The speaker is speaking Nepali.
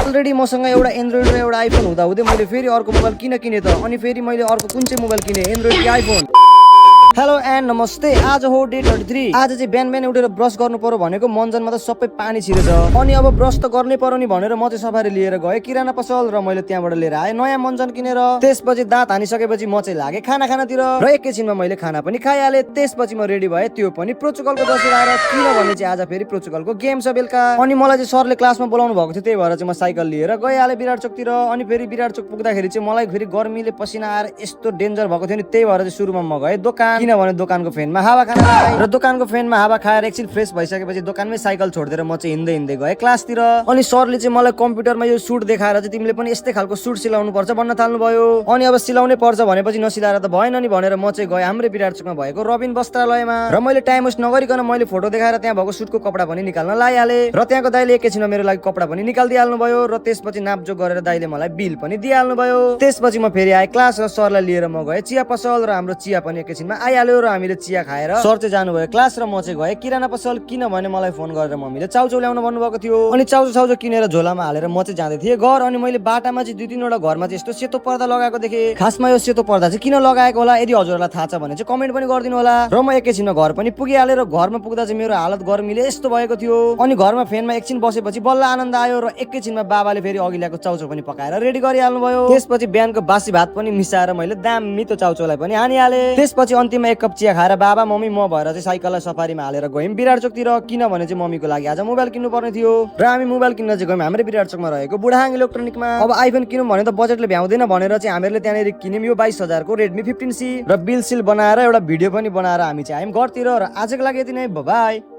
अलरेडी मसँग एउटा एन्ड्रोइड र एउटा आइफोन हुँदाहुँदै मैले फेरि अर्को मोबाइल किन किने त अनि फेरि मैले अर्को कुन चाहिँ मोबाइल किने एन्ड्रोइड कि आइफोन। हेलो एन्ड नमस्ते। आज हो डे 33। आज चाहिँ बिहान बिहान उठेर ब्रस गर्नु पर्यो भनेको मनजनमा त सबै पानी छिरेछ अनि अब ब्रस त गर्नै पर्यो नि भनेर म चाहिँ सफारी लिएर गएँ किराना पसल र मैले त्यहाँबाट लिएर आएँ नयाँ मनजन किनेर। त्यसपछि दाँत हानिसकेपछि म चाहिँ लागेँ खाना खानातिर र एकैछिनमा मैले खाना पनि खाइहालेँ। त्यसपछि म रेडी भएँ त्यो पनि पोर्चुगलको जसो आएर किनभने चाहिँ आज फेरि पोर्चुगलको गेम छ बेलुका अनि मलाई चाहिँ सरले क्लासमा बोलाउनु भएको थियो त्यही भएर चाहिँ म साइकल लिएर गइहालेँ विराट चोकतिर। अनि फेरि विराट चोक पुग्दाखेरि चाहिँ मलाई फेरि गर्मीले पसिना आएर यस्तो डेन्जर भएको थियो नि त्यही भएर चाहिँ सुरुमा म गएँ दोकान किनभने दोकानको फ्यानमा हावा खान र दोकानको फ्यानमा हावा खाएर एकछिन फ्रेस भइसकेपछि दोकानमै साइकल छोडिदिएर म चाहिँ हिँड्दै हिँड्दै गएँ क्लासतिर। अनि सरले चाहिँ मलाई कम्प्युटरमा यो सुट देखाएर चाहिँ तिमीले पनि यस्तै खालको सुट सिलाउनु पर्छ भन्न थाल्नु भयो। अनि अब सिलाउनै पर्छ भनेपछि नसिलाएर त भएन नि भनेर म चाहिँ गएँ हाम्रै विराट चोकमा भएको रबिन वस्त्रालयमा र मैले टाइम वेस्ट नगरिकन मैले फोटो देखाएर त्यहाँ भएको सुटको कपडा पनि निकाल्न लाइहालेँ र त्यहाँको दाइले एकैछिनमा मेरो लागि कपडा पनि निकालिदिइहाल्नु भयो र त्यसपछि नापजोक गरेर दाइले मलाई बिल पनि दिइहाल्नु भयो। त्यसपछि म फेरि आएँ क्लास र सरलाई लिएर म गएँ चिया पसल र हाम्रो चिया पनि एकैछिनमा आइहाल्यो र हामीले चिया खाएर सर चाहिँ जानुभयो क्लास र म चाहिँ गएँ किराना पसल किनभने मलाई फोन गरेर मम्मीले चाउचाउ ल्याउन भन्नुभएको थियो अनि चाउचाउ किनेर झोलामा हालेर म चाहिँ जाँदै थिएँ घर। अनि मैले बाटामा चाहिँ 2-3 वटा घरमा चाहिँ यस्तो सेतो पर्दा लगाएको देखेँ। खासमा यो सेतो पर्दा चाहिँ किन लगाएको होला यदि हजुरहरूलाई थाहा छ भने चाहिँ कमेन्ट पनि गरिदिनु होला। र म एकैछिनमा घर पनि पुगिहालेँ र घरमा पुग्दा चाहिँ मेरो हालत गर्मीले यस्तो भएको थियो अनि घरमा फ्यानमा एकछिन बसेपछि बल्ल आनन्द आयो र एकैछिनमा बाबाले फेरि अघि ल्याएको चाउचाउ पनि पकाएर रेडी गरिहाल्नु भयो। त्यसपछि बिहानको बासी भात पनि मिसाएर मैले दामी त्यो चाउचाउलाई पनि हानिहालेँ। त्यसपछि अन्तिममा एक कप चिया खाएर बाबा मम्मी म भएर चाहिँ साइकललाई सफारीमा हालेर गयौँ विराट चोकतिर किनभने चाहिँ मम्मीको लागि आज मोबाइल किन्नु पर्ने थियो र हामी मोबाइल किन्न चाहिँ गयौँ हाम्रै विराट चोकमा रहेको बुढाङ इलेक्ट्रोनिकमा। अब आइफोन किनौँ भने त बजेटले भ्याउँदैन भनेर चाहिँ हामीहरूले त्यहाँनिर किन्यौँ यो 22,000 को रेडमी 15C र बिल सिल बनाएर एउटा भिडियो पनि बनाएर हामी चाहिँ आयौँ घरतिर र आजको लागि यति नै बाइ।